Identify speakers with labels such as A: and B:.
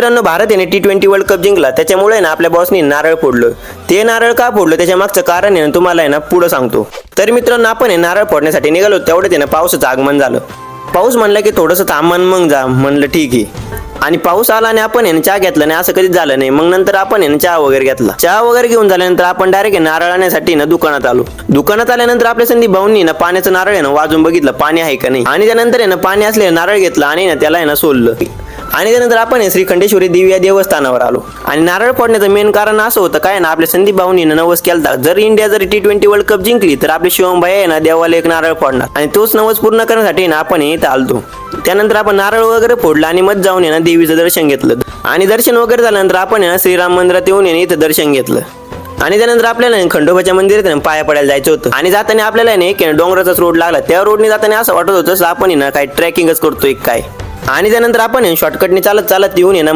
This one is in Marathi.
A: मित्रांनो, भारत याने T20 वर्ल्ड कप जिंकला, त्याच्यामुळे ना आपल्या बॉसनी नारळ फोडलं. ते नारळ का फोडलं त्याच्या मागचं कारण आहे ना तुम्हाला आहे ना पुढे सांगतो. तर मित्रांनो, आपण हे नारळ फोडण्यासाठी निघालो, तेवढ्यात आहे ना पावसाचं आगमन झालं. पाऊस म्हणला की थोडंसं थांबन मग जा, म्हणलं ठीक आहे. आणि पाऊस आला आणि आपण चहा घेतला नाही असं कधीच झालं नाही. मग नंतर आपण चहा वगैरे घेतला. चहा वगैरे घेऊन झाल्यानंतर आपण डायरेक्ट नारळ आणण्यासाठी ना दुकानात आलो. दुकानात आल्यानंतर आपल्या संदीप भाऊंनी ना पाण्याचं नारळ आहे ना वाजून बघितलं पाणी आहे का नाही. आणि त्यानंतर ना पाणी असलेलं नारळ घेतलं आणि ना त्याला ना सोललं. आणि त्यानंतर आपण श्रीखंडेश्वरी देवी या देवस्थानावर आलो. आणि नारळ फोडण्याचं मेन कारण असं होतं काय ना, आपल्या संदीप भाऊंनी नवस केलता, जर इंडिया जर T20 वर्ल्ड कप जिंकली तर आपले शिवम भाई आहे ना देवाला एक नारळ फोडणार. आणि तोच नवस पूर्ण करण्यासाठी ना आपण इथं आलतो. त्यानंतर आपण नारळ वगैरे फोडला आणि मग जाऊन ना देवीचं दर्शन घेतलं. आणि दर्शन वगैरे झाल्यानंतर आपण श्रीराम मंदिरात येऊन इथं दर्शन घेतलं. आणि त्यानंतर आपल्याला खंडोबाच्या मंदिरात पाया पडायला जायचं होतं. आणि जाताना आपल्याला नाही डोंगराचाच रोड लागला. त्या रोडने जाताना असं वाटत होतं आपण काय ट्रेकिंगच करतोय काय. आणि त्यानंतर आपण शॉर्टकटने चालत येऊन